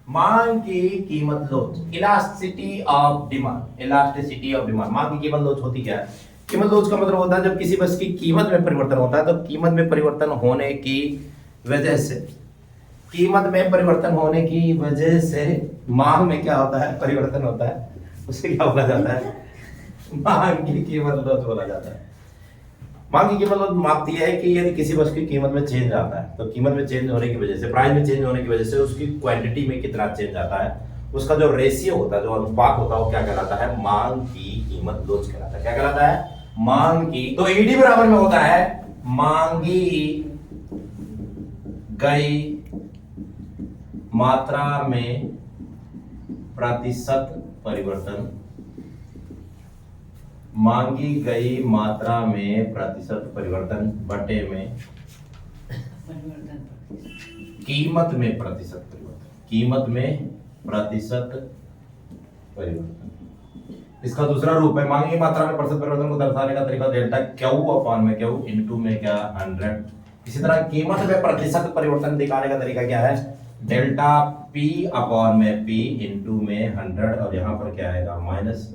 मांग की कीमत लोच, elasticity of demand, elasticity of demand. मांग की कीमत लोच होती क्या है? कीमत लोच का मतलब होता है जब किसी वस्तु की कीमत में परिवर्तन होता है, तो कीमत में परिवर्तन होने की वजह से, कीमत में परिवर्तन होने की वजह से मांग में क्या होता है? परिवर्तन होता है। उसे क्या बोला जाता है? मांग की कीमत लोच बोला जाता है। मांग की कीमत लोच मापती है कि यदि किसी वस्तु की कीमत में चेंज आता है, तो कीमत में चेंज होने की वजह से, प्राइस में चेंज होने की वजह से उसकी क्वांटिटी में कितना चेंज आता है, उसका जो रेशियो होता है, जो अनुपात होता है, वो क्या कहलाता है? मांग की कीमत लोच कहलाता है। क्या कहलाता है? मांग की। तो ईडी बराबर में होता है मांगी गई मात्रा में प्रतिशत परिवर्तन, मांगी गई मात्रा में प्रतिशत परिवर्तन बटे में कीमत में प्रतिशत परिवर्तन, कीमत में प्रतिशत परिवर्तन। इसका दूसरा रूप है मांगी मात्रा में प्रतिशत परिवर्तन को दर्शाने का तरीका डेल्टा क्यू अपॉन में क्यू इनटू में क्या 100। इसी तरह कीमत में प्रतिशत परिवर्तन दिखाने का तरीका क्या है? डेल्टा पी अपॉन में पी इनटू में 100, और यहाँ पर क्या आएगा? Minus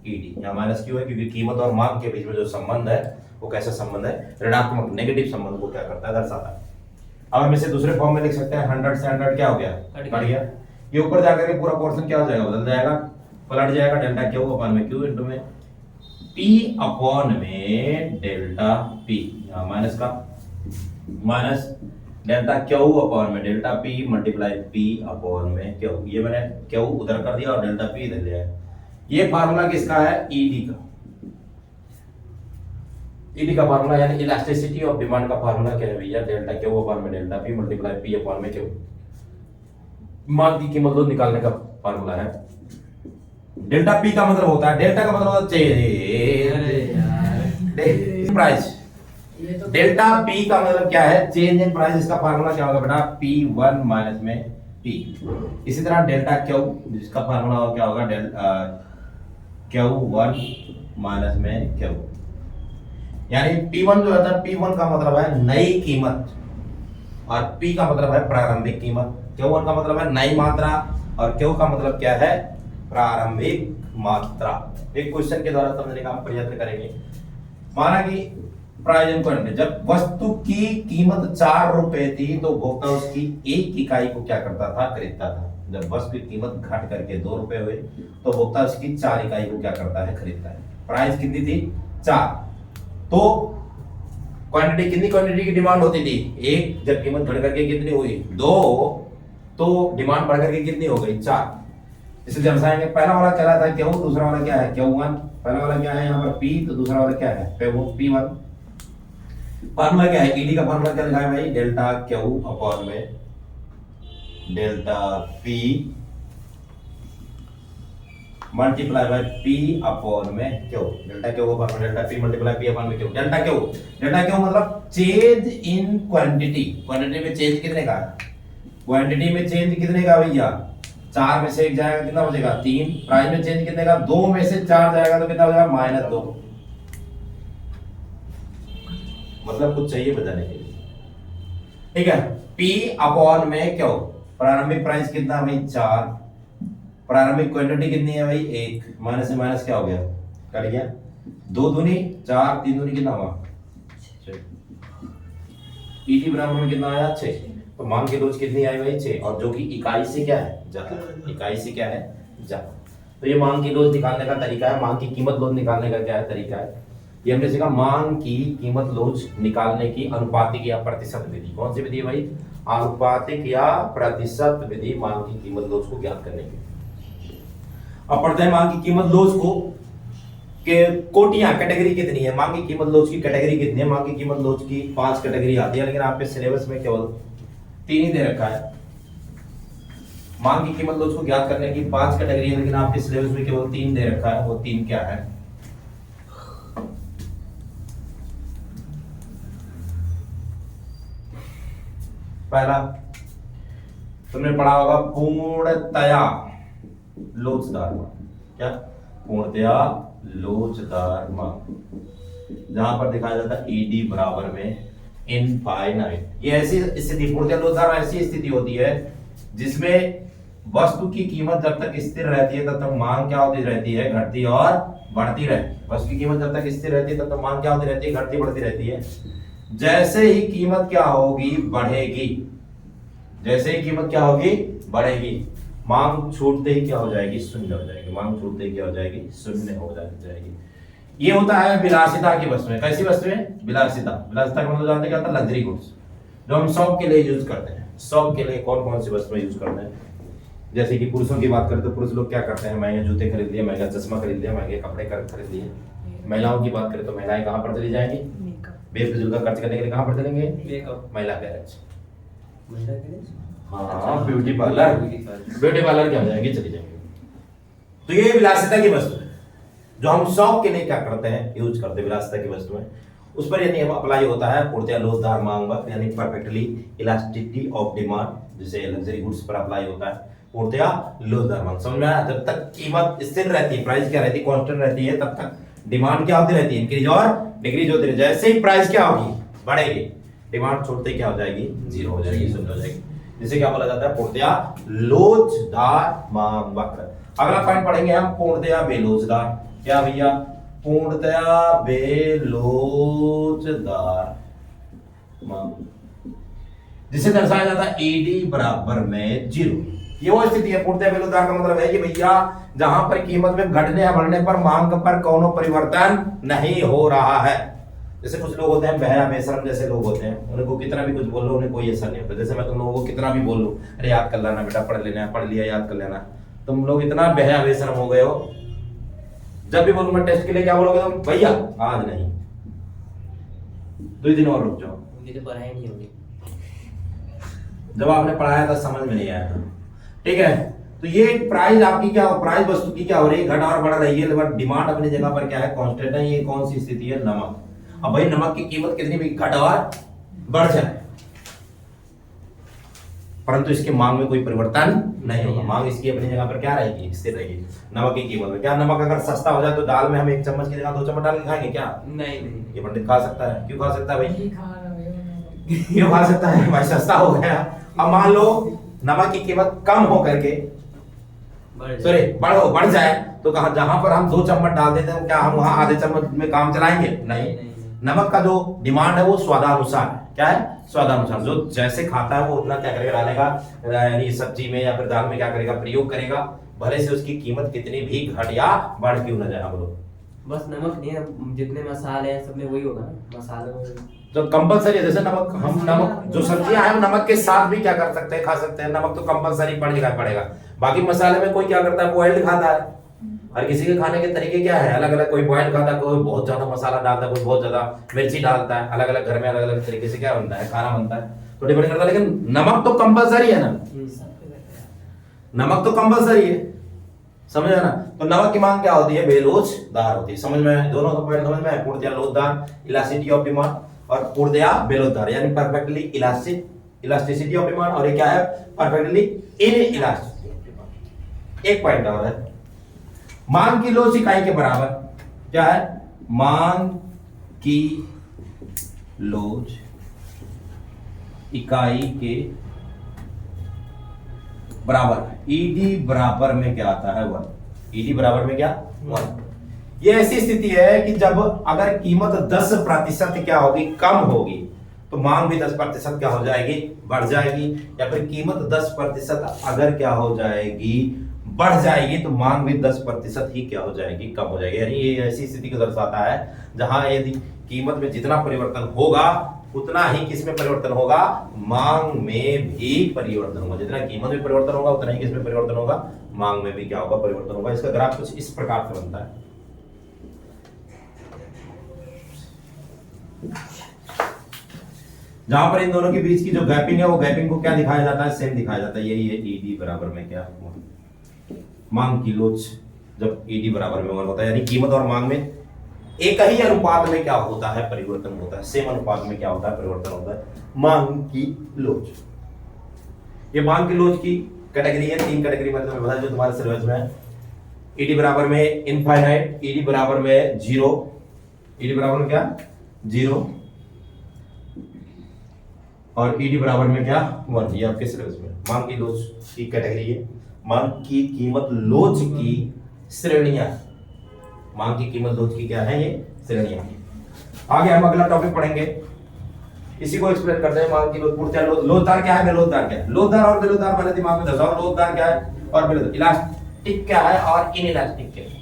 ED. यहाँ माइनस क्यों है? क्योंकि कीमत और मांग के बीच में जो संबंध है वो कैसा संबंध है? ऋणात्मक, नेगेटिव संबंध को क्या करता है? दर्शाता है। अब हम इसे दूसरे फॉर्म में लिख सकते हैं, 100 से 100 क्या हो गया? कट गया। ये ऊपर जाकर के पूरा पोर्शन क्या हो जाएगा? बदल जाएगा, पलट जाएगा। डेल्टा क्यू अपॉन में क्यू इनटू में पी अपॉन में डेल्टा पी, यहाँ माइनस का माइनस डेल्टा क्यू अपॉन में delta P multiply P upon में क्यू। ये मैंने क्यू उधर कर दिया और डेल्टा पी इधर लिया है। ये फार्मूला किसका है? ईडी का। ईडी का फार्मूला यानी इलास्टिसिटी ऑफ डिमांड का फार्मूला क्या है भैया? डेल्टा क्यू अपॉन में delta P multiply P upon में क्यू। मांग की कीमत लोच निकालने का फार्मूला है। डेल्टा पी का मतलब होता है, डेल्टा का मतलब होता है चेंज प्राइस। डेल्टा पी का मतलब क्या है? Change in price. इसका फार्मूला क्या होगा बेटा? P1 माइनस में P। इसी तरह डेल्टा क्यू, जिसका फार्मूला क्या होगा? Q1 माइनस में Q। यानी P1 जो होता है, P1 का मतलब है नई कीमत और P का मतलब है प्रारंभिक कीमत। Q1 का मतलब है नई मात्रा और Q का मतलब क्या है? प्रारंभिक मात्रा। एक क्वेश्चन के द्वारा समझने का हम प्रयत्न करेंगे। माना कि प्राइस इन क्वांटिटी, जब वस्तु की कीमत 4 रुपए थी तो भोक्ता उसकी एक इकाई को क्या करता था? खरीदता था। जब वस्तु की कीमत घट करके 2 रुपए हुए तो भोक्ता उसकी 4 इकाई को क्या करता है? खरीदता है। प्राइस कितनी थी? 4। तो क्वांटिटी, कितनी क्वांटिटी की डिमांड होती थी? 1। जब कीमत बढ़ करके कितनी हुई? 2। तो डिमांड बढ़ करके कितनी हो गई? 4। इसे दर्शाएंगे। पहला वाला क्या था? क्यू। दूसरा वाला क्या है? Q1। पहला वाला क्या है यहाँ पर? P। तो दूसरा वाला क्या है? P1। फार्मूला क्या है? ईडी का फार्मूला क्या लिखा है भाई? डेल्टा क्यू अपॉन में delta P multiply by P upon में क्यू। डेल्टा क्यू अपॉन में delta P multiply P upon में Q. Delta Q, delta Q मतलब चेंज इन क्वांटिटी। क्वांटिटी में चेंज कितने का? क्वांटिटी में चेंज कितने का भैया? 4 में से 1 जाएगा, कितना बचेगा? 3। प्राइस में चेंज कितने का? 2 में से 4 जाएगा तो कितना हो जाएगा? -2। मतलब कुछ चाहिए बताने के लिए, ठीक है। P अपॉन में क्यू। प्रारंभिक प्राइस कितना भाई? 4। प्रारंभिक क्वांटिटी कितनी है भाई? 1। माइनस से माइनस क्या हो गया? कट गया। 2 दूनी 4, 3 दूनी कितना हुआ? 6। ईडी बराबर में कितना आया? 6। तो मांग की लोच कितनी आई भाई? 6। और जो कि इकाई से क्या है? ज्यादा। इकाई से क्या है? ज्यादा। तो ये मांग की लोच निकालने का तरीका है। मांग की कीमत लोच निकालने का क्या है? तरीका है। ये हमने सीखा मांग की कीमत लोच निकालने की अनुपातिक या प्रतिशत विधि। कौन सी विधि भाई? अनुपातिक या प्रतिशत विधि मांग की कीमत लोच को ज्ञात करने की। अब पढ़ते हैं मांग की कीमत लोच को के कोटियां, कैटेगरी कितनी है? मांग की कीमत लोच की कैटेगरी कितनी है? मांग की कीमत लोच की 5 कैटेगरी आती है, लेकिन आपके सिलेबस में केवल 3 ही दे रखा है। मांग की कीमत लोच को ज्ञात करने की 5 कैटेगरी है, लेकिन आपके सिलेबस में केवल 3 दे रखा है। वो 3 क्या है? पहला तुमने पढ़ा होगा पूर्णतया लोचदार मांग। क्या? पूर्णतया लोचदार मांग, जहां पर दिखाया जाता है ईडी बराबर में इनफाइनाइट। ये ऐसी स्थिति, पूर्णतया लोचदार ऐसी स्थिति होती है जिसमें वस्तु की कीमत जब तक स्थिर रहती है तब तक मांग क्या होती रहती है, घटती और बढ़ती रहती है। वस्तु की कीमत जब तक स्थिर रहती है तब तक मांग क्या होती रहती है, घटती बढ़ती रहती है। जैसे ही कीमत क्या होगी, बढ़ेगी, जैसे ही कीमत क्या होगी, बढ़ेगी, मांग छूटते ही क्या हो जाएगी, शून्य हो जाएगी। मांग छूटते ही क्या हो जाएगी, शून्य हो जाएगी। ये होता है विलासिता की वस्तुएं। कैसी वस्तुएं, विलासिता। विलासिता का मतलब जानते क्या होता है, लग्जरी गुड्स, जो हम शौक के लिए यूज करते हैं। शौक के लिए कौन कौन सी वस्तुएं यूज करते हैं, जैसे कि पुरुषों की बात करें तो पुरुष लोग क्या करते हैं, महंगे जूते खरीद लिए, महंगा चश्मा खरीद लिया, महंगे कपड़े खरीद लिए। महिलाओं की बात करें तो महिलाएं कहाँ पर चली जाएंगी, बेफिजूल का खर्च करने के लिए कहाँ पर चलेंगे, महिला गैरेज, हाँ ब्यूटी पार्लर, ब्यूटी पार्लर क्या हो जाएगी, चली जाएंगे। तो ये विलासिता की वस्तु है जो हम शौक के लिए क्या करते हैं, यूज करते हैं। विलासिता की वस्तुएं उस पर यदि अप्लाई होता है पूर्णतया लोचदार मांग वक्र, यानी परफेक्टली इलास्टिसिटी ऑफ डिमांड, जिसे लग्जरी गुड्स पर अप्लाई होता है पूर्णतया लोचदार मांग। समझ में आया। जब तक कीमत स्थिर रहती है, प्राइस क्या रहती है, कांस्टेंट रहती है, तब तक डिमांड क्या होती रहती है, इंक्रीज और डिक्रीज होती रहती है। जैसे ही प्राइस क्या होगी, बढ़ेगी, डिमांड छोड़ते क्या हो जाएगी, जीरो हो जाएगी, शून्य हो जाएगी। जिसे क्या बोला जाता है, पूर्णतया लोचदार मांग वक्र। अगला पॉइंट पढ़ेंगे हम, पूर्णतया बेलोचदार। क्या भैया, पूर्णतया बेलोचदार मांग, जिसे दर्शाया जाता है ईडी बराबर में जीरो। ये वो स्थिति है, पूर्णतया बेलोचदार का मतलब है कि भैया जहां पर कीमत में घटने या बढ़ने पर मांग पर कोनो परिवर्तन नहीं हो रहा है। जैसे कुछ लोग होते हैं बहरा बेशरम जैसे लोग होते हैं, उनको कितना भी कुछ बोल लो उन्हें कोई असर नहीं होता। जैसे मैं तुम लोगों को कितना भी बोल लूं, अरे याद कर लेना बेटा, पढ़ लेना, पढ़ लिया याद कर लेना, तुम लोग इतना बहरा बेशरम हो गए हो, जब भी बोलूं मैं टेस्ट के लिए क्या बोलोगे तुम, भैया आज नहीं, 2 दिन और रुक जाओ। मुझे तो पढ़ाई नहीं होगी। जब आपने पढ़ाया था समझ में नहीं आया था, ठीक है। तो ये प्राइस आपकी क्या, प्राइस वस्तु की क्या हो रही है, घट और बढ़ रही है, लेकिन डिमांड अपनी जगह पर क्या है, कांस्टेंट है। ये कौन सी स्थिति है, नमक। अब भाई नमक की कीमत कितनी भी घट और बढ़ जाए, परंतु इसकी मांग में कोई परिवर्तन नहीं होगा। मांग इसकी अपनी जगह पर क्या रहेगी, स्थिर रहेगी। नमक की कीमत में क्या, नमक अगर सस्ता हो जाए तो दाल में हम 1 चम्मच की जगह 2 चम्मच डाल के खाएंगे क्या, नहीं। ये पंडित खा सकता है। क्यों खा सकता है भाई, क्यों खा सकता है भाई, सस्ता हो गया। अब मान लो नमक की कीमत कम हो करके बढ़ जाए, तो कहा जहां पर हम 2 चम्मच डाल देते हैं, क्या हम वहां आधे चम्मच में काम चलाएंगे, नहीं। नमक का जो डिमांड है वो स्वादानुसार है। क्या है, स्वादानुसार। जो जैसे खाता है वो उतना क्या करेगा, डालेगा, यानी सब्जी में या फिर दाल में क्या करेगा, प्रयोग करेगा, भले से उसकी कीमत कितनी भी घट या बढ़ क्यों न जाए। हम लोग बस नमक नहीं है, जितने मसाले हैं सब में वही होगा ना, मसालों में तो कंपलसरी है। जैसे नमक, हम नमक जो सब्जियां हैं नमक के साथ भी क्या कर सकते हैं, खा सकते हैं। नमक तो कंपलसरी पड़ेगा। बाकी मसाले में कोई क्या करता है, बॉइल्ड खाता है। हर किसी के खाने के तरीके क्या है, अलग अलग। कोई बॉइल खाता है, कोई बहुत ज्यादा मसाला डालता है, कोई बहुत ज्यादा मिर्ची डालता है। अलग अलग घर में अलग अलग तरीके से क्या बनता है, खाना बनता है, तो डिपेंड करता है। लेकिन नमक तो कंपलसरी है ना, नमक तो कंपलसरी है, समझ ना। तो नमक की मांग क्या होती है, बेलोचदार होती है। समझ में, दोनों का पॉइंट समझ में है। पूर्णतया लोचदार, इलास्टिसिटी ऑफ डिमांड, और पूर्णतया बेलोचदार यानी परफेक्टली इलास्टिसिटी ऑफ डिमांड, और ये क्या है, परफेक्टली इनइलास्टिसिटी ऑफ डिमांड। एक पॉइंट और है, मांग की लोच इकाई के बराबर। क्या है, मांग की लोच इकाई के बराबर। ईडी बराबर में क्या आता है, 1। ईडी बराबर में क्या, 1। ये ऐसी स्थिति है कि जब अगर कीमत 10% क्या होगी, कम होगी, तो मांग भी 10% क्या हो जाएगी, बढ़ जाएगी। या फिर कीमत 10% अगर क्या हो जाएगी, बढ़ जाएगी, तो मांग भी 10% ही क्या हो जाएगी, कम हो जाएगी। यानी ये ऐसी स्थिति को दर्शाता है जहां यदि कीमत में जितना परिवर्तन होगा उतना ही किसमें परिवर्तन होगा, मांग में भी परिवर्तन होगा। जितना कीमत में परिवर्तन होगा उतना ही किसमें परिवर्तन होगा, मांग में भी क्या होगा, परिवर्तन होगा। इसका ग्राफ कुछ इस प्रकार से बनता है। जहां पर इन दोनों के बीच की जो गैपिंग है, वो गैपिंग को क्या दिखाया जाता है, सेम दिखाया जाता है। यही है ईडी बराबर में क्या, मांग की लोच जब ईडी बराबर में 1 होता है, यानी कीमत और मांग में एक ही अनुपात में क्या होता है, परिवर्तन होता है। सेम अनुपात में क्या होता है, परिवर्तन होता है। मांग की लोच, ये मांग की लोच की कैटेगरी है। 3 कैटेगरी में तुम्हें बता जो तुम्हारे सिलेबस में है। ईडी बराबर में इनफाइनाइट, ईडी बराबर में 0, ईडी बराबर में क्या, 0, और ईडी बराबर में क्या 1। ये आपके सिलेबस में मांग की लोच की कैटेगरी है। मांग की कीमत लोच की श्रेणियां, मांग की कीमत लोच की क्या है ये श्रेणियां। आगे हम अगला टॉपिक पढ़ेंगे, इसी को एक्सप्लेन करते हैं। मांग की लोच पूर्णतः लोचदार क्या है, बेलोचदार क्या है। लोचदार और बेलोचदार पहले दिमाग में दसाओ। लोचदार क्या है और बेलोचदार, इलास्टिक क्या है और इनइलास्टिक क्या है।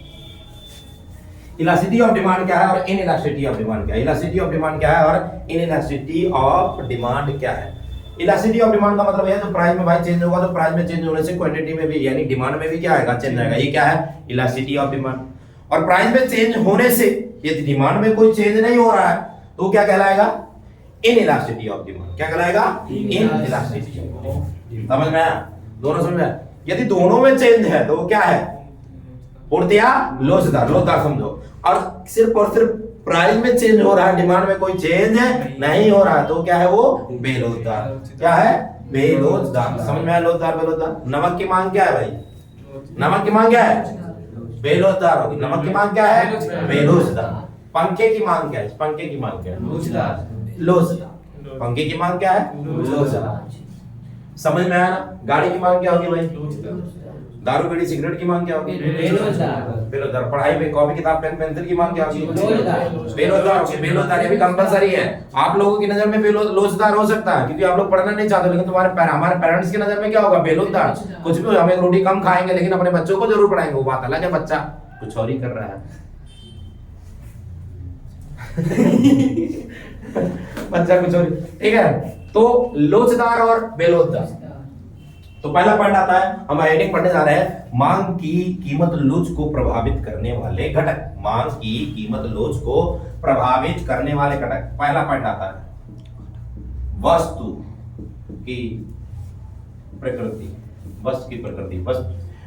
इलास्टिसिटी ऑफ डिमांड क्या है और इनइलास्टिसिटी ऑफ डिमांड क्या है। इलास्टिसिटी ऑफ डिमांड क्या है और इनइलास्टिसिटी ऑफ डिमांड क्या है। इलास्टिसिटी ऑफ डिमांड का मतलब है तो प्राइस में भाई चेंज होगा, तो प्राइस में चेंज होने से क्वांटिटी में भी यानी डिमांड में भी क्या आएगा, चेंज आएगा। ये क्या है, इलास्टिसिटी ऑफ डिमांड। और प्राइस में चेंज होने से यदि डिमांड में कोई चेंज नहीं हो रहा है तो क्या कहलाएगा, इनइलास्टिसिटी ऑफ डिमांड। क्या कहलाएगा, इनइलास्टिसिटी। समझ में आया, दोनों समझ में आया। यदि दोनों में चेंज है तो वो क्या है, पूर्णतया लोचदार। लोचदार समझो। और सिर्फ प्राइस में चेंज हो रहा है, डिमांड में कोई चेंज नहीं हो रहा है तो क्या है वो बेलोचदार। क्या है, बेलोचदार। समझ में आया, लोचदार बेलोचदार। नमक की मांग क्या है भाई, नमक की मांग क्या है, बेलोचदार होगी। नमक की मांग क्या है, बेलोचदार। पंखे की मांग क्या है, पंखे की मांग क्या है, लोचदार। लोचदार। पंखे की मांग क्या है, लोचदार। समझ में आया ना। गाड़ी की मांग क्या होगी भाई, दारू बीड़ी सिगरेट की मांग क्या होगी, बेलोचदार। पढ़ाई में कॉपी किताब पेन पेंसिल की मांग क्या होगी, बेलोचदार होगी। बेलोचदार ये भी कंपलसरी है। आप लोगों की नजर में लोचदार हो सकता है क्योंकि आप लोग पढ़ना नहीं चाहते, लेकिन तुम्हारे हमारे पेरेंट्स की नजर में क्या होगा, बेलोचदार। कुछ भी हम एक रोटी कम खाएंगे लेकिन अपने बच्चों को जरूर पढ़ाएंगे, वो बात अलग है। बच्चा कुछ और ही कर रहा है बच्चा कुछ और, ठीक है। तो लोचदार और बेलोचदार। तो पहला पॉइंट आता है, हम हेडिंग पढ़ने जा रहे हैं, मांग की कीमत लोच को प्रभावित करने वाले घटक। मांग की कीमत लोच को प्रभावित करने वाले घटक। पहला पॉइंट आता है वस्तु की प्रकृति। वस्तु की प्रकृति,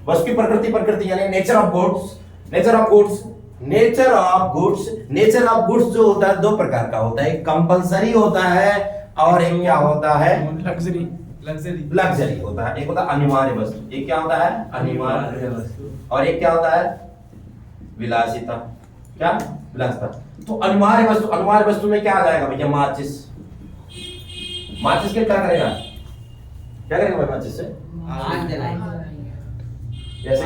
वस्तु की प्रकृति, प्रकृति यानी nature of goods. Nature of goods, nature of goods. Nature of goods जो होता है दो प्रकार का होता है, एक कंपलसरी होता है और एक क्या होता है, लग्जरी होता है। एक होता है अनिवार्य वस्तु। एक क्या होता है, अनिवार्य वस्तु। और एक क्या होता है, विलासिता। क्या, विलासिता। तो अनिवार्य वस्तु, अनिवार्य वस्तु में क्या आ जाएगा भैया, माचिस। माचिस के क्या करेगा, क्या करेगा भाई माचिस से, जैसे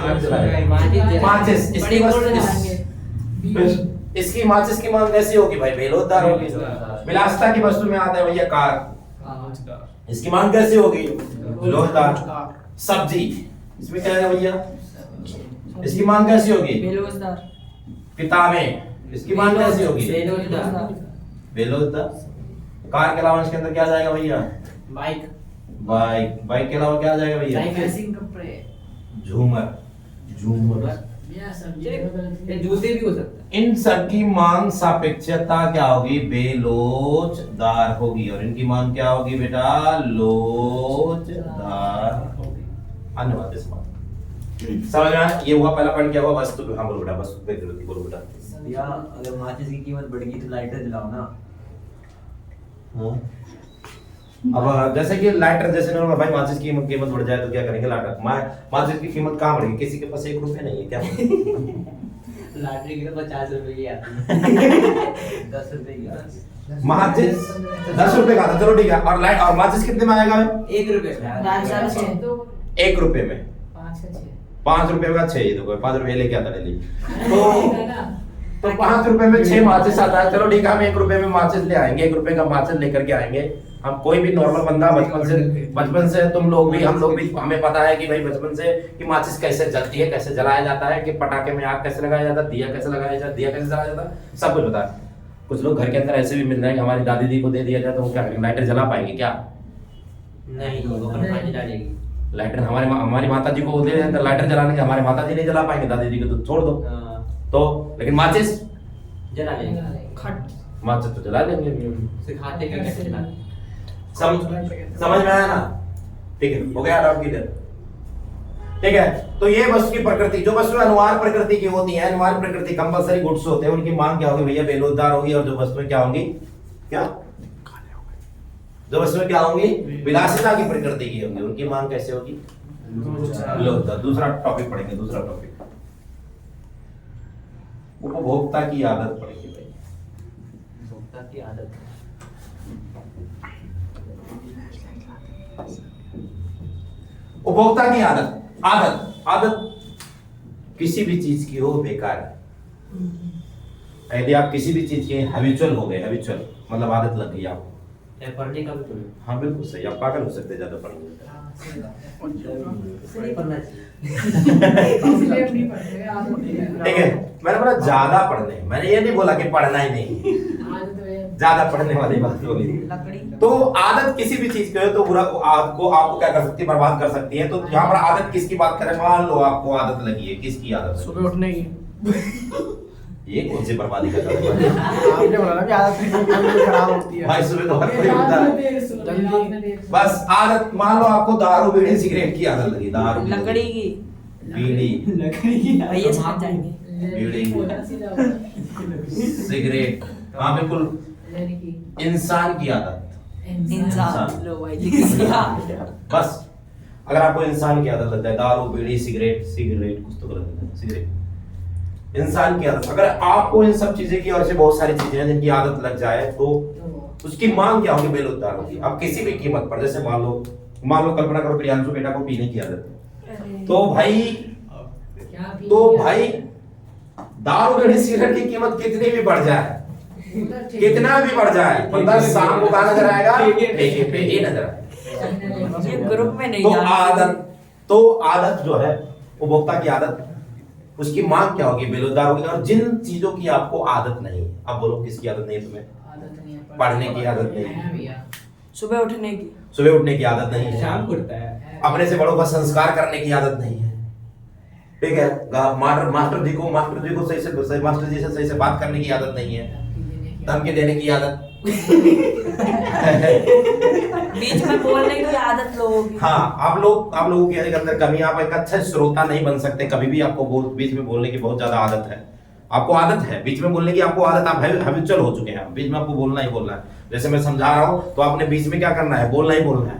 माचिस। इसकी माचिस की मांग कैसी होगी भाई, बेलोचदार होगी। विलासिता की वस्तु में आता है भैया कार, इसकी मांग कैसी होगी, लोचदार। सब्जी, इसमें क्या है भैया, इसकी मांग कैसी होगी, बेलोचदार। किताबें, इसकी मांग कैसी होगी, बेलोचदार। कार के अलावा इसके अंदर क्या आ जाएगा भैया, बाइक। बाइक के अलावा क्या आ जाएगा भैया, झूमर। ये जूते भी हो सकता है। इन सब की मांग सापेक्षता क्या होगी, बेलोचदार होगी। और इनकी मांग क्या होगी बेटा, लोचदार होगी। अन्यवाद समझ में आया? ये हुआ पहला पॉइंट, क्या हुआ, वस्तु। हाँ बोलो बेटा, वस्तु पे जरूरत, बोलो बेटा। भैया अगर माचिस की कीमत बढ़ गई तो लाइटर जलाओ ना। हाँ। अब जैसे कि लाइटर, जैसे ना भाई माचिस की कीमत बढ़ जाए तो क्या करेंगे, लाइटर। माचिस की कीमत कहाँ बढ़ेगी, किसी के पास 1 रुपया नहीं है क्या लाटरी की तो 50 रुपए की आती है 10 रुपए की। माचिस 10 रुपए का था, चलो ठीक है। और लाइट और माचिस कितने में आएगा, 1 रुपए में। 1 रुपए में 5 रुपए का 6, तो 5 रुपए लेके आता डेली, तो 5 रुपए में 6 माचिस आता है। चलो ठीक है, हम 1 रुपए में माचिस ले आएंगे, 1 रुपए का माचिस लेकर के आएंगे। हम कोई भी नॉर्मल बंदा बचपन से तुम लोग भी, हम लोग भी, हमें पता है कि भाई बचपन से कि माचिस कैसे जलती है, कैसे जलाया जाता है, कि पटाखे में आग कैसे लगाया जाता है, दिया कैसे लगाया जाता है, दिया कैसे जलाया जाता है, सब कुछ पता है। कुछ लोग घर के अंदर ऐसे भी मिल रहे हैं, हमारी दादी जी को दे दिया जाए तो वो क्या करेंगे, लाइटर जला पाएंगे क्या, नहीं, वो अपनी डालेगी लाइटर। हमारी माता जी को दे दें लाइटर जलाने के, हमारे माता जी नहीं जला पाएंगे, दादी जी को तो छोड़ दो। तो लेकिन माचिस जला लेंगे, माचिस तो जला लेंगे, सिखाते हैं कैसे जलाना। समझ में आया ना, ठीक है, हो गया डाउट क्लियर, ठीक है। तो ये वस्तु की प्रकृति, जो वस्तु अनिवार्य प्रकृति की होती है, अनिवार्य प्रकृति कंपलसरी गुड्स होते हैं, उनकी मांग क्या होगी भैया, बेलोचदार होगी। और जो वस्तुएं क्या होंगी, क्या, जो वस्तुएं क्या होंगी, विलासिता की प्रकृति की होंगी, उनकी मांग कैसे होगी, लोचदार। दूसरा टॉपिक पढ़ेंगे, दूसरा टॉपिक उपभोक्ता की आदत पढ़ेंगे भाई। उपभोक्ता की आदत उपभोक्ता की आदत आदत आदत किसी भी चीज की हो बेकार है। यदि आप किसी भी चीज के हैबिचुअल हो गए, हैबिचुअल मतलब आदत लग गई आपको, पढ़ने का भी तो हाँ बिल्कुल सही, आप पागल हो सकते हैं ज्यादा पढ़ने से। नहीं पढ़ना चाहिए। इसलिए अपनी पढ़ते हैं, आदत नहीं है। ठीक है, मैंने बोला ज्यादा पढ़ने, मैंने ये नहीं बोला कि पढ़ना ही नहीं, आदत है। ज्यादा पढ़ने वाली बात बोली। तो आदत किसी भी चीज की हो तो बुरा आपको क्या कर सकती है, बर्बाद कर सकती है। तो यहाँ पर आदत किसकी बात करें, मान लो आपको आदत लगी है, किसकी आदत लगी? सुबह उठने की। ये कौन सी बर्बादी का काम है? आपने बोला ना कि आदत नहीं खराब होती है। भाई सुबह तो हर कोई रात उठता में है। देर से सोते हैं, रात में देर से बस आदत, मान लो आपको दारू बीड़ी सिगरेट की आदत लगी, दारू लकड़ी की बीड़ी लकड़ी की भैया समझ जाएंगे। बीड़ी सोते सीधा होता सिगरेट, हाँ बिल्कुल, है। लड़की इंसान की आदत। इंसान लो भाई लिख बस अगर आपको इंसान की आदत लग जाए, दारू बीड़ी सिगरेट, सिगरेट कुछ तो गलत है, सिगरेट इंसान की आदत, अगर आपको इन सब चीजें की और से बहुत सारी चीजें हैं जिनकी आदत लग जाए तो उसकी मांग क्या होगी, बेलुद्दार होगी। अब किसी भी कीमत पर, जैसे मान लो कल्पना करो प्रियांशु बेटा को पीने की आदत है, तो भाई क्या पी भाई दारू बीड़ी सिगरेट की कीमत कितनी भी बढ़ जाए, कितना भी बढ़ जाए, बंदा शाम को कहाँ नजर आएगा, ठेके पे ही नजर आएगा। ये ग्रुप में नहीं तो आदत जो है, उपभोक्ता की आदत, उसकी मांग क्या होगी, बेलुद्दार होगी। और जिन चीजों की आपको आदत नहीं है, अब बोलो किसकी आदत नहीं है तुम्हें? आदत नहीं है, पढ़ने की आदत नहीं है, है भैया। सुबह उठने की सुबह उठने की आदत नहीं है, शाम को उठता है। अपने से बड़ों का संस्कार करने की आदत नहीं है, ठीक है, मास्टर जी को सही से मास्टर जी से सही से बात करने की आदत नहीं है, धमकी देने की आदत बीच में बोलने की आदत लोगों की। हाँ, आप लोगों के अंदर कमी, आप एक अच्छा श्रोता नहीं बन सकते कभी भी। आपको बीच में बोलने की बहुत ज्यादा आदत है, आपको आदत है बीच में बोलने की, आपको आदत, आप हैबिचुअल हो चुके हैं, बीच में आपको बोलना ही बोलना है। जैसे मैं समझा रहा हूँ तो आपने बीच में क्या करना है, बोलना ही बोलना है,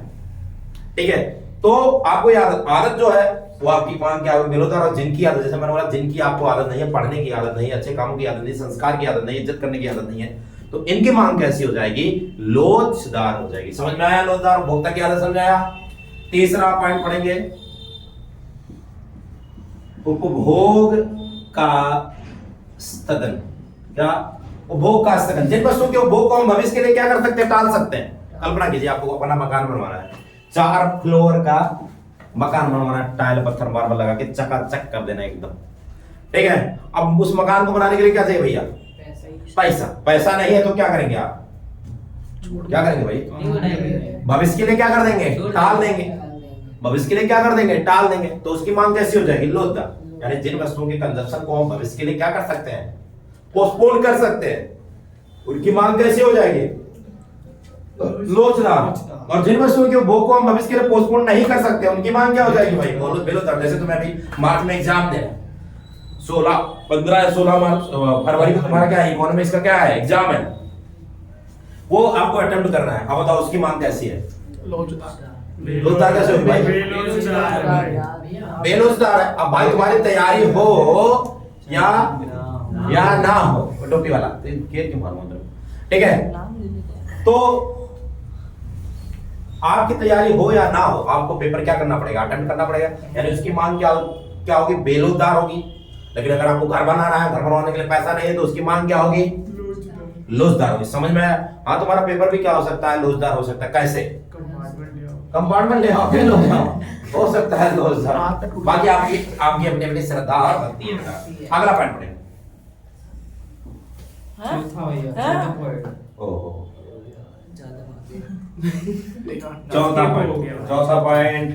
ठीक है। तो आपको ये आदत जो है वो आपकी मांग क्या होगी, बेलुद्दार। और जिनकी आदत, जैसे मैंने बोला, जिनकी आपको आदत नहीं है, पढ़ने की आदत नहीं है, अच्छे कामों की आदत नहीं, संस्कार की आदत नहीं, इज्जत करने की आदत नहीं है, तो इनकी मांग कैसी हो जाएगी, लोचदार हो जाएगी। समझ में आया? लोचदार उपभोक्ता की आदत समझ आया। तीसरा पॉइंट पढ़ेंगे, उपभोग का स्थगन। क्या? उपभोग का स्थगन। जिन वस्तुओं के उपभोग को हम भविष्य के लिए क्या कर सकते हैं, टाल सकते हैं। कल्पना कीजिए आपको अपना मकान बनवाना है, 4 फ्लोर का मकान बनवाना है, टाइल पत्थर मार्बल लगा के चकाचक कर देना एकदम, ठीक है। अब उस मकान को बनाने के लिए क्या चाहिए भैया, पैसा नहीं है तो क्या करेंगे आप, क्या करेंगे भाई, भविष्य के लिए क्या कर देंगे, टाल देंगे। भविष्य के लिए क्या कर देंगे, टाल देंगे। तो उसकी मांग कैसी हो जाएगी, लोचदार। यानी जिन वस्तुओं के कंजप्शन को हम भविष्य के लिए क्या कर सकते हैं, पोस्टपोन कर सकते हैं, उनकी मांग कैसी हो जाएगी, लोचदार। और जिन वस्तुओं के उपभोग को हम भविष्य के लिए पोस्टपोन नहीं कर सकते, उनकी मांग क्या हो जाएगी भाई, बेलुद्दार। जैसे तुम्हें अभी मार्च में एग्जाम देना, 15 मार्च फरवरी को तुम्हारा क्या है, इकोनॉमिक्स का क्या है, एग्जाम है, वो आपको अटेम्प्ट करना है। अब बताओ उसकी मांग कैसी है, लोचदार कैसे होगी भाई, बेरोजगार है। अब भाई तुम्हारी तैयारी हो या ना हो, टोपी वाला क्यों मालूम, ठीक है। तो आपकी तैयारी हो या ना हो, आपको पेपर क्या करना पड़ेगा, अटेम्प्ट करना पड़ेगा। यानी उसकी मांग क्या होगी, बेरोजगार होगी। लेकिन अगर आपको घर बनाना है, घर बनवाने के लिए पैसा नहीं है, तो उसकी मांग क्या होगी, लोचदार होगी। समझ में आया? हाँ, तुम्हारा पेपर भी क्या हो सकता है, लोचदार हो सकता है। कैसे, कंपार्टमेंट ले आओ, फेल हो सकता है लोचदार। बाकी आपकी अपनी अपनी श्रद्धा और भक्ति है। अगला पॉइंट पढ़ेंगे। ओहो, चौथा पॉइंट,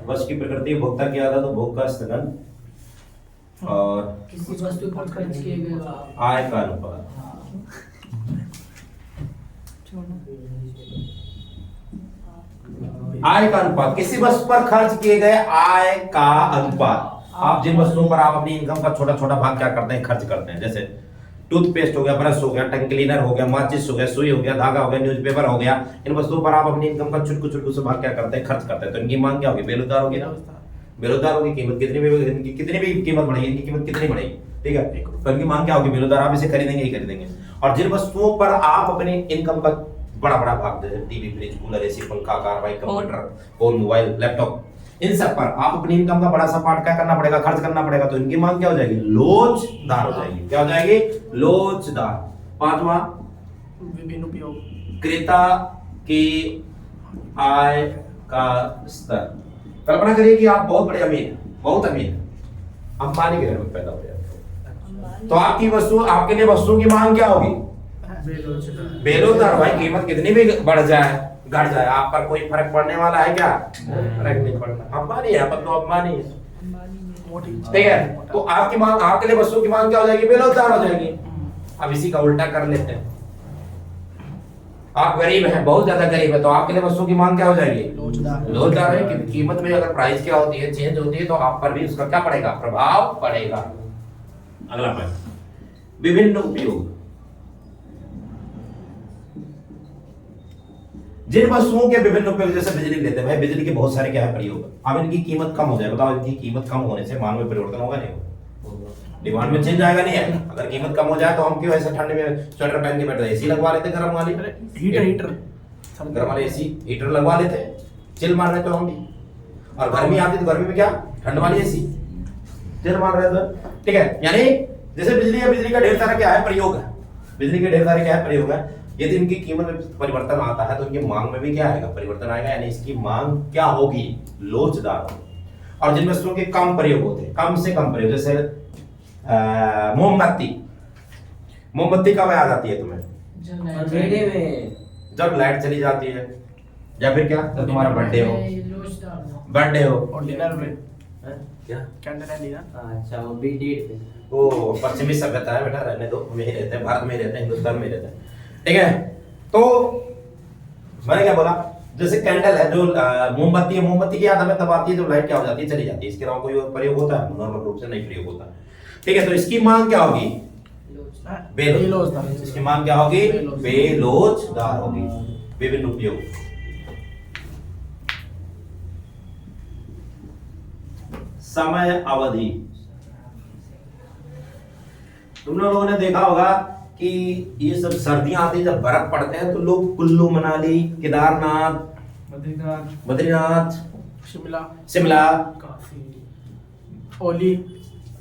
वश की प्रकृति, उपभोक्ता की आदत, उपभोग का स्थगन और किसी वस्तु पर खर्च किए गए आय का अनुपात। आय का अनुपात, किसी वस्तु पर खर्च किए गए आय का अनुपात। आप जिन वस्तुओं पर आप अपनी इनकम का छोटा छोटा भाग क्या करते हैं, खर्च करते हैं। जैसे टूथपेस्ट हो गया, ब्रश हो गया, टंग क्लीनर हो गया, माचिस हो गया, सुई हो गया, धागा हो गया, न्यूज़पेपर हो गया, इन वस्तुओं पर आप अपनी इनकम का चुटकू से भाग क्या करते हैं, खर्च करते हैं। तो इनकी मांग क्या होगी, बेरोजगार होगी ना, बेरोजगार होगी। कीमत कितनी भी कीमत बढ़ेगी, इनकी कीमत कितनी बढ़ेगी, ठीक है। तो इनकी मांग क्या होगी, बेरोजगार। आप इसे खरीदेंगे ही खरीदेंगे। और जिन वस्तुओं पर आप अपनी इनकम का बड़ा भाग, जैसे टीवी, फ्रिज, कूलर, एसी, पंखा, car, bike, computer, phone, mobile, laptop, इन सब पर आप अपनी इनकम का बड़ा सा पार्ट क्या करना पड़ेगा, खर्च करना पड़ेगा, तो इनकी मांग क्या हो जाएगी, लोचदार हो जाएगी। क्या हो जाएगी, लोचदार। पांचवा, विभिन्न उपयोग। क्रेता की आय का स्तर। कल्पना करिए कि आप बहुत बड़े अमीर हैं, बहुत अमीर हैं, अंबानी के घर में पैदा हो जाते, तो आपकी वस्तु, आपके लिए वस्तुओं की मांग क्या होगी, बेरोजगार। भाई कीमत कितनी भी बढ़ जाए घट जाए, आप पर कोई फर्क पड़ने वाला है क्या, फर्क नहीं पड़ना। अंबानी है अपन तो, अंबानी है, ठीक है। तो आपकी मांग, आपके लिए वस्तुओं की मांग क्या हो जाएगी, बेरोजगार हो जाएगी। अब इसी का उल्टा कर लेते हैं, आप गरीब हैं, बहुत ज्यादा गरीब है, तो आपके लिए वस्तुओं की मांग क्या हो जाएगी, लोचदार है। कि कीमत में अगर प्राइस क्या होती है, चेंज होती है, तो आप पर भी उसका क्या पड़ेगा, प्रभाव पड़ेगा। अगला पॉइंट, विभिन्न उपयोग। जिन वस्तुओं के विभिन्न उपयोग, जैसे बिजली लेते हैं, भाई बिजली के बहुत सारे क्या है प्रयोग, अब इनकी कीमत कम हो जाए, बताओ इनकी कीमत कम होने से मांग में परिवर्तन होगा, नहीं होगा, डिमांड में चेंज आएगा, नहीं है। अगर कीमत कम हो जाए तो हम क्यों ऐसे ठंड में स्वेटर पहन के बैठ रहे, एसी लगवा लेते, गर्म वाली हीटर गर्म वाले एसी हीटर लगवा लेते, चिल मार रहे तो हम भी। और गर्मी आती तो गर्मी में क्या, ठंड वाली एसी चिल मार रहे तो, ठीक है। यानी जैसे बिजली है, बिजली का ढेर सारा क्या है प्रयोग है, बिजली के ढेर सारे क्या है प्रयोग है। यदि इनकी कीमत में परिवर्तन आता है तो इनकी मांग में भी क्या आएगा, परिवर्तन आएगा, यानी इसकी मांग क्या होगी, लोचदार होगी। और जिन वस्तुओं के कम प्रयोग होते हैं, कम से कम प्रयोग, जैसे मोमबत्ती, मोमबत्ती कब याद आती है तुम्हें, अंधेरे में, जब लाइट चली जाती है, या फिर क्या, जब तुम्हारा बर्थडे हो, बर्थडे हो, और डिनर में क्या कैंडल है डिनर। अच्छा वो भी डेट पे, वो पश्चिमी सभ्यता है बेटा, रहने दो, हम यही रहते हैं, भारत में ही रहते हैं, हिंदुस्तान में ही रहते हैं, ठीक है। तो मैंने क्या बोला, जैसे कैंडल है, जो मोमबत्ती है, मोमबत्ती की याद हमें तब आती है जब लाइट क्या हो जाती है, चली जाती है, इसके अलावा कोई और प्रयोग होता है, नॉर्मल रूप से नहीं प्रयोग होता, ठीक है। तो इसकी मांग क्या होगी, बेलोचदार। इसकी मांग क्या होगी, बेलोचदार होगी। विभिन्न उपयोग, समय अवधि। तुम लोगों ने देखा होगा कि ये सब सर्दियां आती है, जब बर्फ पड़ते हैं तो लोग कुल्लू मनाली, केदारनाथ, बद्रीनाथ, शिमला, ओली,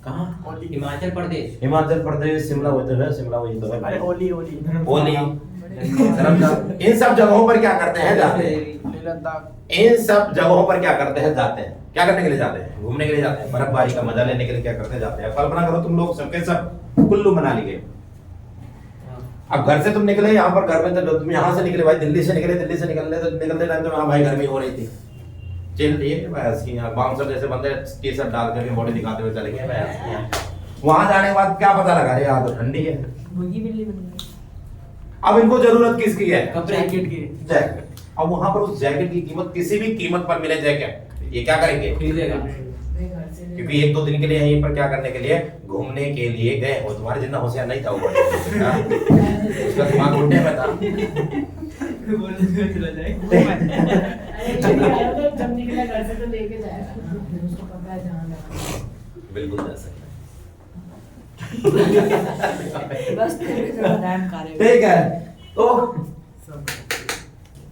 कहाँ, ओली, हिमाचल प्रदेश, हिमाचल प्रदेश, शिमला होते हैं, शिमला वही तो है, अरे ओली ओली ओली, इन सब जगहों पर क्या करते हैं, जाते हैं। लद्दाख, इन सब जगहों पर क्या करते हैं, जाते हैं। क्या करने के लिए जाते हैं, घूमने के लिए जाते हैं, बर्फबारी का मजा लेने के लिए क्या करते हैं, जाते हैं। कल्पना करो तुम लोग सबके सब कुल्लू मनाली गए, अब घर से तुम निकले, यहाँ पर घर में तो तुम यहाँ से निकले भाई, दिल्ली से निकले, दिल्ली से निकलने तो निकलते टाइम तो भाई गर्मी हो रही थी, चिल रही है बस की, बाउंसर जैसे बंदे टी शर्ट डाल करके बॉडी दिखाते हुए चले गए। वहां जाने के बाद क्या पता लगा, यहाँ तो ठंडी है, मुर्गी बिल्ली बन गई। अब इनको जरूरत किसकी है, जैकेट की, जैकेट। अब वहां पर उस जैकेट की कीमत, किसी भी कीमत पर मिले जैकेट, ये क्या करेंगे, खरीदेगा, क्योंकि एक दो दिन के लिए यहीं पर क्या करने के लिए, घूमने के लिए गए हो। तुम्हारे जितना होशियार नहीं था वो, उसका दिमाग उल्टे में था। जब निकला घर से तो लेके जाएगा, उसको पता है जहाँ जाना। बिल्कुल जा सकते बस तेरे से रैम करेगा। ठीक है। तो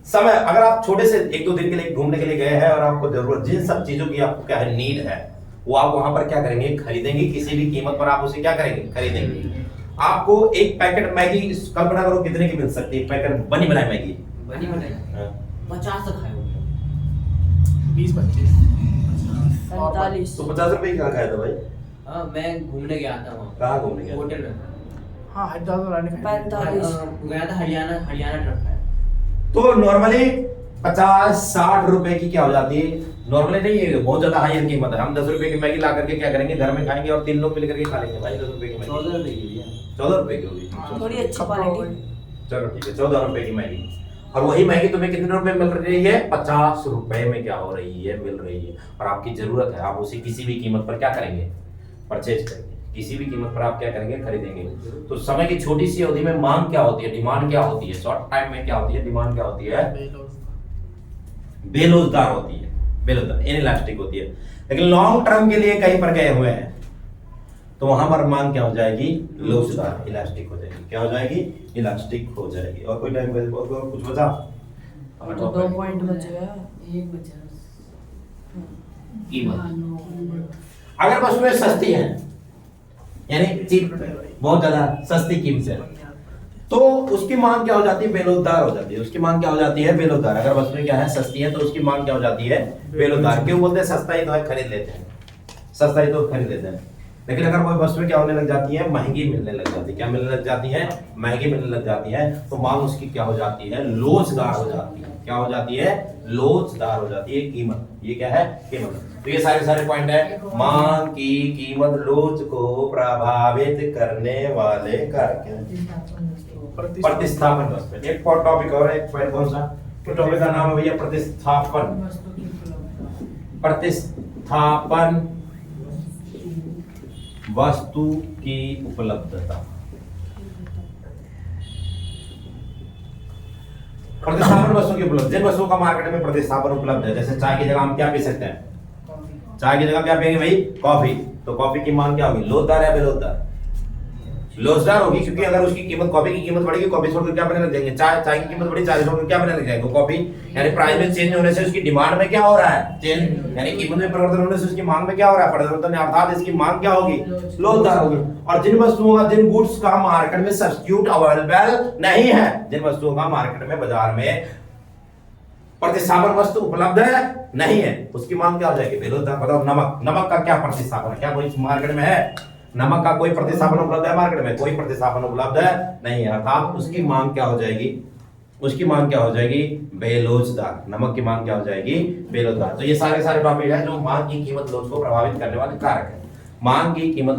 समय, अगर आप छोटे से एक दो दिन के लिए घूमने के लिए गए हैं और आपको जरूरत जिन सब चीजों की आपको क्या है, नीड है, वो आप वहां पर क्या करेंगे, खरीदेंगे। किसी भी कीमत पर आप उसे क्या करेंगे, खरीदेंगे। आपको एक पैकेट मैगी, कल्पना करो कितने की मिल सकती है, पैकेट बनी बनाई मैगी, बनी बनाई 50 खाए 20-25, 45। तो 50 रुपए की कहाँ खाया था भाई, हाँ मैं घूमने गया था वहाँ, कहाँ घूमने गया, होटल में। हाँ हैदराबाद वाले खाए। 45। गया था हरियाणा ट्रिप है। तो नॉर्मली 50-60 रुपए की क्या हो जाती है, नॉर्मली नहीं है, बहुत ज्यादा हाई कीमत है। हम 10 रुपए की मैगी ला करके क्या करेंगे, घर में खाएंगे और 3 लोग मिल करके खा लेंगे भाई 10 रुपए की मैगी। 14 रुपए की भैया, 14 रुपए की होगी, थोड़ी अच्छी क्वालिटी। चलो ठीक है, 14 रुपए की मैगी। और वही मैगी तुम्हें कितने रुपए मिल रही है, 50 रुपए में क्या हो रही है, मिल रही है। और आपकी जरूरत है, आप उसे किसी भी कीमत पर क्या करेंगे, परचेज करेंगे। किसी भी कीमत पर आप क्या करेंगे, खरीदेंगे। तो समय की छोटी सी अवधि में मांग क्या होती है, डिमांड क्या होती है, शॉर्ट टाइम में क्या होती है, डिमांड क्या होती है, बेरोजगार होती है, बेरोजगार इनइलास्टिक होती है। लेकिन लॉन्ग टर्म के लिए कहीं पर गए हुए हैं तो वहां पर मांग क्या हो जाएगी, लोचदार, इलास्टिक हो जाएगी। क्या हो जाएगी, इलास्टिक हो जाएगी। और कोई टाइम और कुछ बचा, और तो 2 पॉइंट बच गया। एक बचा। कीमत। अगर वस्तुएं सस्ती हैं यानी चीप, बहुत ज्यादा सस्ती कीमत है, तो उसकी मांग क्या हो जाती है? बेरोजगार हो जाती है। उसकी मांग क्या हो जाती है? बेरोजगार। अगर वस्तुएं क्या है? सस्ती है, तो उसकी मांग क्या हो जाती है? बेरोजगार। क्यों बोलते हैं? सस्ता ही तो है, खरीद लेते हैं, सस्ता ही तो खरीद लेते हैं। लेकिन अगर कोई वस्तुएं क्या होने लग जाती है? महंगी मिलने लग जाती है। क्या मिलने लग जाती है? महंगी मिलने लग जाती है, तो मांग उसकी क्या हो जाती है? लोचदार हो जाती है। क्या हो जाती है? लोचदार हो जाती है। कीमत, ये क्या है? कीमत। तो ये सारे पॉइंट है। मांग की कीमत लोच को प्रभावित करने वाले कारक हैं। प्रतिस्थापन वस्तु। एक टॉपिक और है, एक पॉइंट कौन सा? तो टॉपिक का नाम है भैया प्रतिस्थापन। वस्तु की उपलब्धता। प्रतिस्थापन वस्तु की उपलब्धता। प्रतिस्थापन वस्तु की उपलब्धता। जिन वस्तुओं का मार्केट में प्रतिस्थापन उपलब्ध है, जैसे चाय की जगह हम क्या पी सकते हैं? चाय की जगह क्या पियेंगे भाई? कॉफी। तो कॉफी की मांग क्या होगी? लोचदार या बेरोजगार? लोचदार होगी, क्योंकि अगर उसकी कीमत, कॉफी की कीमत बढ़ेगी, कॉफी छोड़कर क्या बने लग जाएंगे? चाय की कीमत बढ़ी, चाय छोड़कर क्या बने लग जाएंगे? कॉफी। यानी प्राइस में चेंज होने से उसकी डिमांड में क्या हो रहा है? चेंज। यानी कीमत में परिवर्तन होने से उसकी मांग में क्या हो रहा है? परिवर्तन, अर्थात इसकी मांग क्या होगी? लोचदार होगी। और जिन वस्तुओं का, जिन गुड्स का मार्केट में सब्स्टिट्यूट अवेलेबल नहीं है, जिन वस्तुओं का मार्केट में, बाजार में प्रतिस्थापन वस्तु उपलब्ध है नहीं है, उसकी मांग क्या हो जाएगी? बेरोजगार। बताओ, नमक का क्या प्रतिस्थापन है? क्या कोई मार्केट में है? नमक का कोई प्रतिस्थापन उपलब्ध है मार्केट में? कोई प्रतिस्थापन उपलब्ध है नहीं है, अर्थात उसकी मांग क्या हो जाएगी? उसकी मांग क्या हो जाएगी? बेरोजगार। नमक की मांग क्या हो जाएगी? बेरोजगार। तो ये सारे टॉपिक है जो मांग की कीमत लोच को प्रभावित करने वाले कारक है। मांग की कीमत